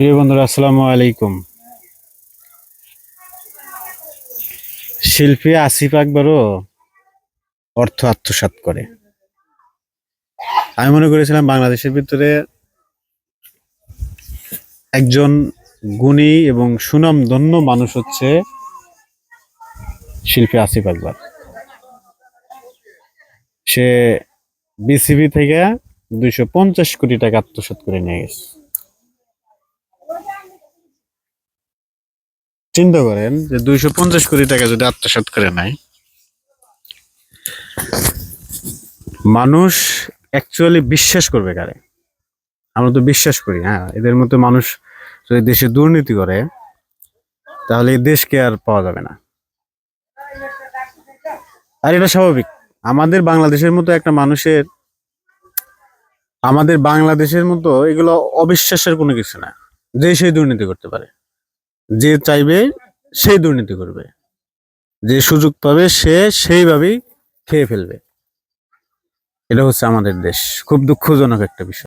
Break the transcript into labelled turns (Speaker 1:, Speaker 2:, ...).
Speaker 1: প্রিয় বন্ধুরা, আসসালামু আলাইকুম। শিল্পী আসিফ আকবরও অর্থ আত্মসাৎ করে। আমি মনে করেছিলাম বাংলাদেশের ভিতরে একজন গুণী এবং সুনামধন্য মানুষ হচ্ছে শিল্পী আসিফ আকবর। সে বিসিবি থেকে 250 কোটি টাকা আত্মসাৎ করে নিয়ে গেছে। চিন্তা করেন যে 250 কোটি টাকা যদি আত্মসাৎ করে নেয়, মানুষ অ্যাকচুয়ালি বিশ্বাস করবে কারে? আমরা তো বিশ্বাস করি, হ্যাঁ, এদের মতো মানুষ যদি দেশে দুর্নীতি করে তাহলে এই দেশকে আর পাওয়া যাবে না। আর এটা স্বাভাবিক। আমাদের বাংলাদেশের মতো একটা মানুষের, আমাদের বাংলাদেশের মতো এগুলো অবিশ্বাসের কোনো কিছু না। যে সেই দুর্নীতি করতে পারে, যে চাইবে সেই দুর্নীতি করবে, যে সুযোগ পাবে সে সেইভাবেই খেয়ে ফেলবে। এটা হচ্ছে আমাদের দেশ। খুব দুঃখজনক একটা বিষয়।